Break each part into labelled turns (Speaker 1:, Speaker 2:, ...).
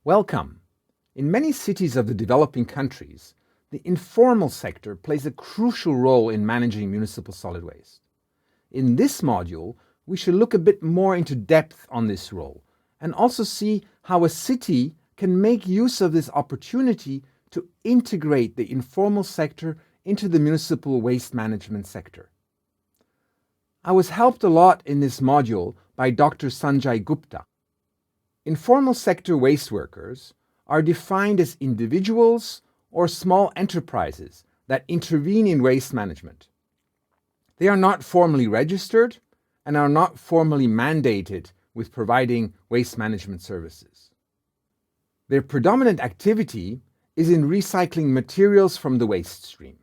Speaker 1: Welcome. In many cities of the developing countries, the informal sector plays a crucial role in managing municipal solid waste. In this module, we shall look a bit more into depth on this role and also see how a city can make use of this opportunity to integrate the informal sector into the municipal waste management sector. I was helped a lot in this module by Dr. Sanjay Gupta. Informal sector waste workers are defined as individuals or small enterprises that intervene in waste management. They are not formally registered and are not formally mandated with providing waste management services. Their predominant activity is in recycling materials from the waste stream.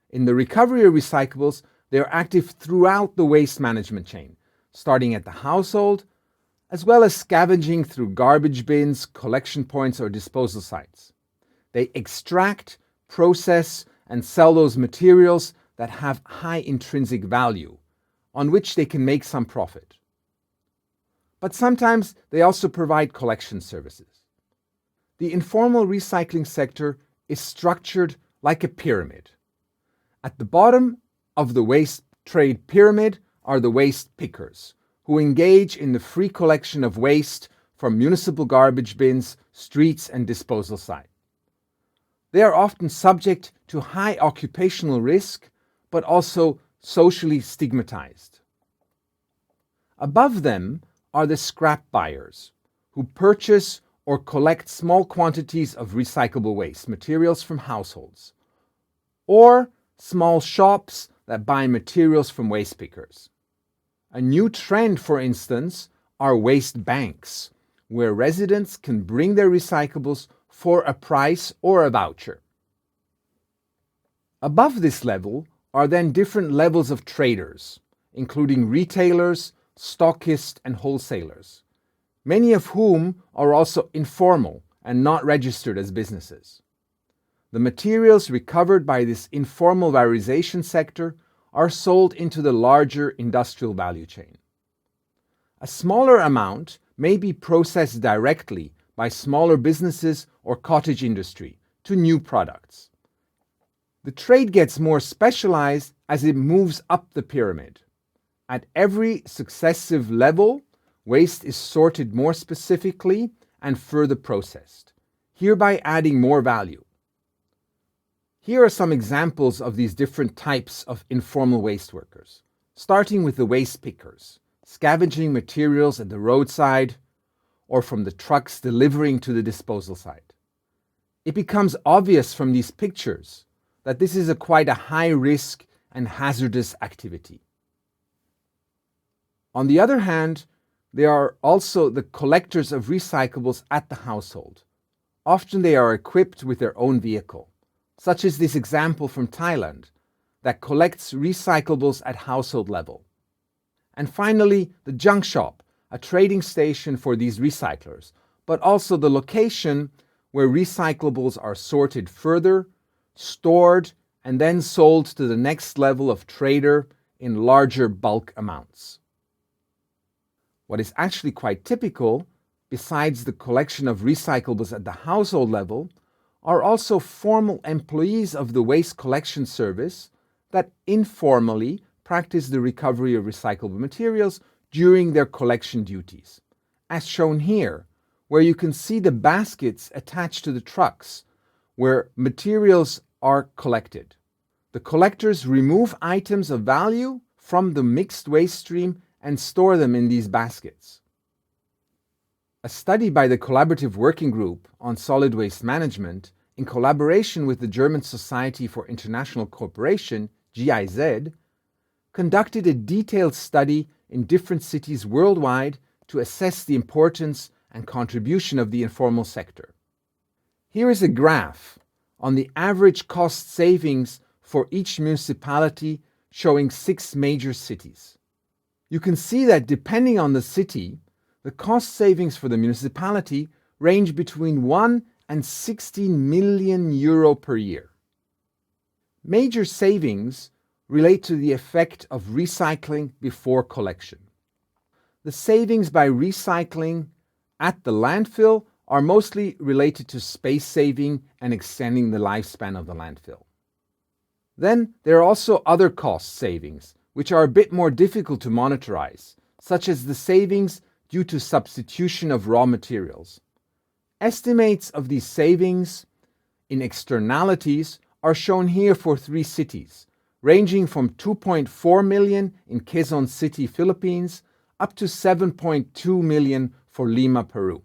Speaker 1: In the recovery of recyclables, they are active throughout the waste management chain, starting at the household, as well as scavenging through garbage bins, collection points, or disposal sites. They extract, process, and sell those materials that have high intrinsic value, on which they can make some profit. But sometimes they also provide collection services. The informal recycling sector is structured like a pyramid. At the bottom of the waste trade pyramid are the waste pickers, who engage in the free collection of waste from municipal garbage bins, streets, and disposal sites. They are often subject to high occupational risk, but also socially stigmatized. Above them are the scrap buyers, who purchase or collect small quantities of recyclable waste materials from households, or small shops that buy materials from waste pickers. A new trend, for instance, are waste banks, where residents can bring their recyclables for a price or a voucher. Above this level are then different levels of traders, including retailers, stockists, and wholesalers, many of whom are also informal and not registered as businesses. The materials recovered by this informal valorization sector are sold into the larger industrial value chain. A smaller amount may be processed directly by smaller businesses or cottage industry to new products. The trade gets more specialized as it moves up the pyramid. At every successive level, waste is sorted more specifically and further processed, hereby adding more value. Here are some examples of these different types of informal waste workers, starting with the waste pickers, scavenging materials at the roadside or from the trucks delivering to the disposal site. It becomes obvious from these pictures that this is quite a high risk and hazardous activity. On the other hand, there are also the collectors of recyclables at the household. Often they are equipped with their own vehicle, such as this example from Thailand that collects recyclables at household level. And finally, the junk shop, a trading station for these recyclers, but also the location where recyclables are sorted further, stored, and then sold to the next level of trader in larger bulk amounts. What is actually quite typical, besides the collection of recyclables at the household level, are also formal employees of the waste collection service that informally practice the recovery of recyclable materials during their collection duties, as shown here, where you can see the baskets attached to the trucks where materials are collected. The collectors remove items of value from the mixed waste stream and store them in these baskets. A study by the Collaborative Working Group on Solid Waste Management, in collaboration with the German Society for International Cooperation, GIZ, conducted a detailed study in different cities worldwide to assess the importance and contribution of the informal sector. Here is a graph on the average cost savings for each municipality showing 6 major cities. You can see that depending on the city, the cost savings for the municipality range between 1 and 16 million euro per year. Major savings relate to the effect of recycling before collection. The savings by recycling at the landfill are mostly related to space saving and extending the lifespan of the landfill. Then there are also other cost savings, which are a bit more difficult to monitorize, such as the savings due to substitution of raw materials. Estimates of these savings in externalities are shown here for 3 cities, ranging from 2.4 million in Quezon City, Philippines, up to 7.2 million for Lima, Peru.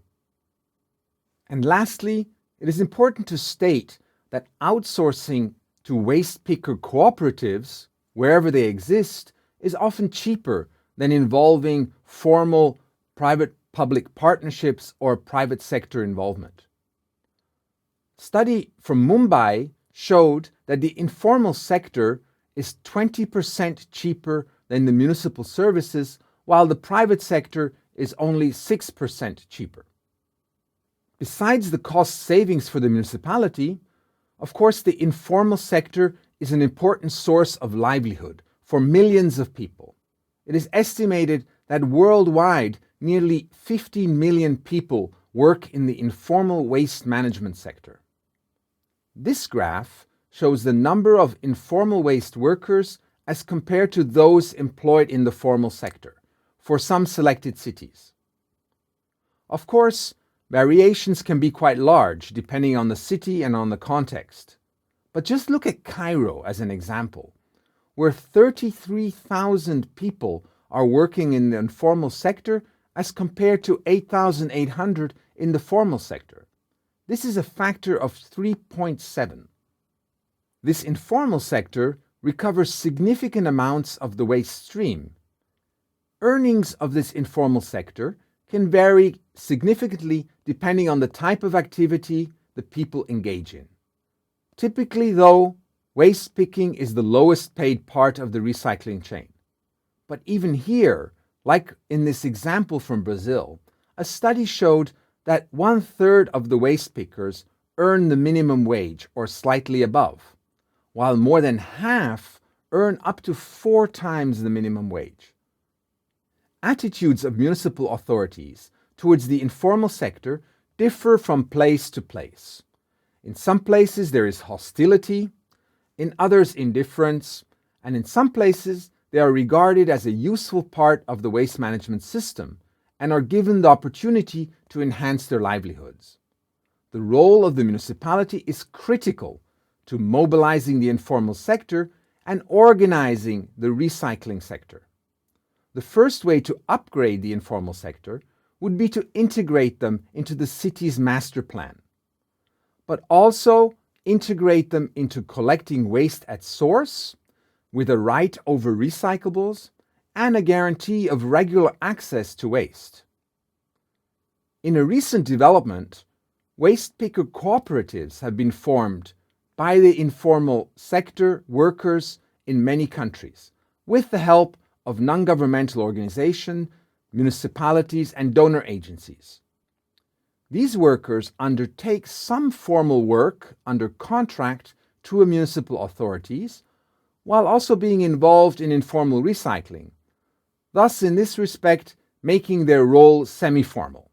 Speaker 1: And lastly, it is important to state that outsourcing to waste picker cooperatives, wherever they exist, is often cheaper than involving formal private-public partnerships or private sector involvement. Study from Mumbai showed that the informal sector is 20% cheaper than the municipal services, while the private sector is only 6% cheaper. Besides the cost savings for the municipality, of course, the informal sector is an important source of livelihood for millions of people. It is estimated that worldwide, nearly 15 million people work in the informal waste management sector. This graph shows the number of informal waste workers as compared to those employed in the formal sector for some selected cities. Of course, variations can be quite large depending on the city and on the context. But just look at Cairo as an example, where 33,000 people are working in the informal sector as compared to 8,800 in the formal sector. This is a factor of 3.7. This informal sector recovers significant amounts of the waste stream. Earnings of this informal sector can vary significantly depending on the type of activity the people engage in. Typically, though, waste picking is the lowest paid part of the recycling chain. But even here, like in this example from Brazil, a study showed that 1/3 of the waste pickers earn the minimum wage or slightly above, while more than half earn up to 4 times the minimum wage. Attitudes of municipal authorities towards the informal sector differ from place to place. In some places there is hostility, in others indifference, and in some places they are regarded as a useful part of the waste management system and are given the opportunity to enhance their livelihoods. The role of the municipality is critical to mobilizing the informal sector and organizing the recycling sector. The first way to upgrade the informal sector would be to integrate them into the city's master plan, but also integrate them into collecting waste at source with a right over recyclables and a guarantee of regular access to waste. In a recent development, waste picker cooperatives have been formed by the informal sector workers in many countries, with the help of non-governmental organizations, municipalities, and donor agencies. These workers undertake some formal work under contract to municipal authorities, while also being involved in informal recycling, thus in this respect making their role semi-formal.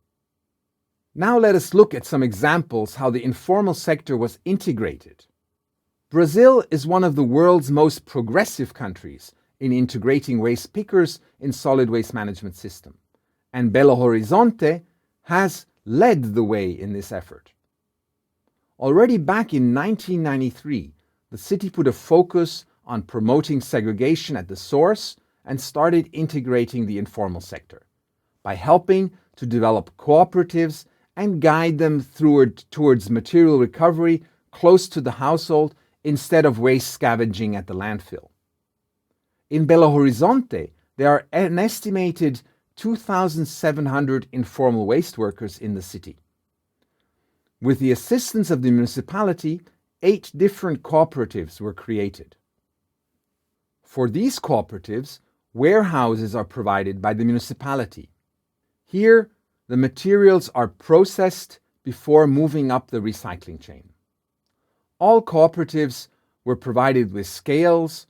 Speaker 1: Now let us look at some examples how the informal sector was integrated. Brazil is one of the world's most progressive countries in integrating waste pickers in solid waste management system, and Belo Horizonte has led the way in this effort. Already back in 1993, the city put a focus on promoting segregation at the source and started integrating the informal sector by helping to develop cooperatives and guide them towards material recovery close to the household instead of waste scavenging at the landfill. In Belo Horizonte, there are an estimated 2,700 informal waste workers in the city. With the assistance of the municipality, 8 different cooperatives were created. For these cooperatives, warehouses are provided by the municipality. Here, the materials are processed before moving up the recycling chain. All cooperatives were provided with scales,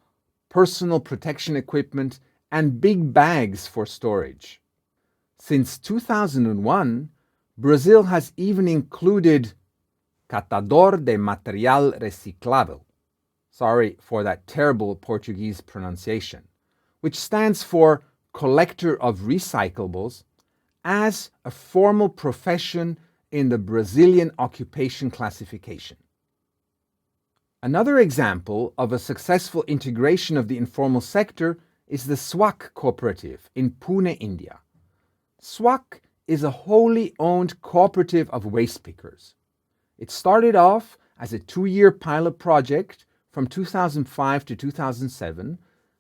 Speaker 1: personal protection equipment, and big bags for storage. Since 2001, Brazil has even included catador de material reciclável. Sorry for that terrible Portuguese pronunciation, which stands for collector of recyclables, as a formal profession in the Brazilian occupation classification. Another example of a successful integration of the informal sector is the SWCH cooperative in Pune, India. SWCH is a wholly owned cooperative of waste pickers. It started off as a 2-year pilot project from 2005 to 2007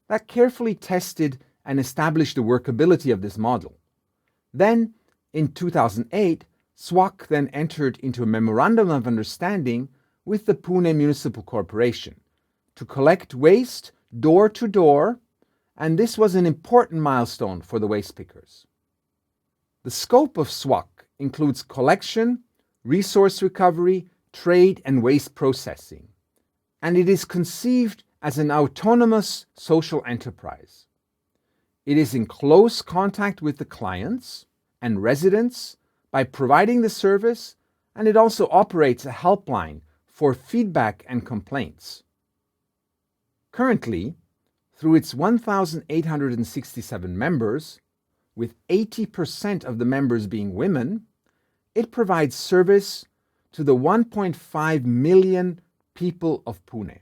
Speaker 1: that carefully tested and established the workability of this model. Then, in 2008, SWCH then entered into a memorandum of understanding with the Pune Municipal Corporation to collect waste door to door, and this was an important milestone for the waste pickers. The scope of SWCH includes collection, resource recovery, trade, and waste processing, and it is conceived as an autonomous social enterprise. It is in close contact with the clients and residents by providing the service, and it also operates a helpline for feedback and complaints. Currently, through its 1,867 members, with 80% of the members being women, it provides service to the 1.5 million people of Pune.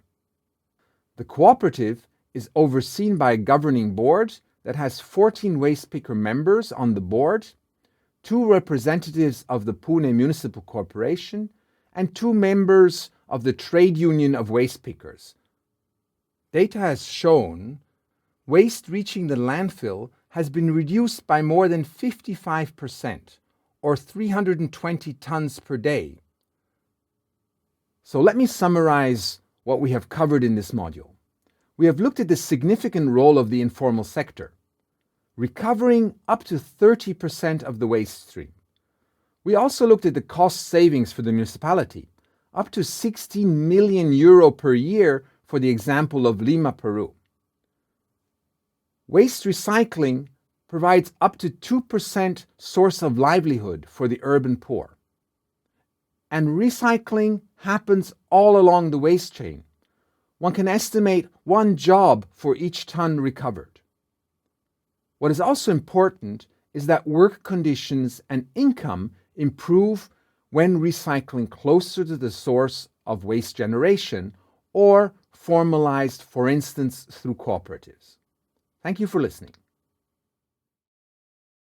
Speaker 1: The cooperative is overseen by a governing board that has 14 waste picker members on the board, 2 representatives of the Pune Municipal Corporation, and 2 members of the Trade Union of Waste Pickers. Data has shown waste reaching the landfill has been reduced by more than 55%, or 320 tons per day. So let me summarize what we have covered in this module. We have looked at the significant role of the informal sector, recovering up to 30% of the waste stream. We also looked at the cost savings for the municipality, up to 16 million euro per year for the example of Lima, Peru. Waste recycling provides up to 2% source of livelihood for the urban poor. And recycling happens all along the waste chain. One can estimate 1 job for each ton recovered. What is also important is that work conditions and income improve when recycling closer to the source of waste generation or formalized, for instance, through cooperatives. Thank you for listening.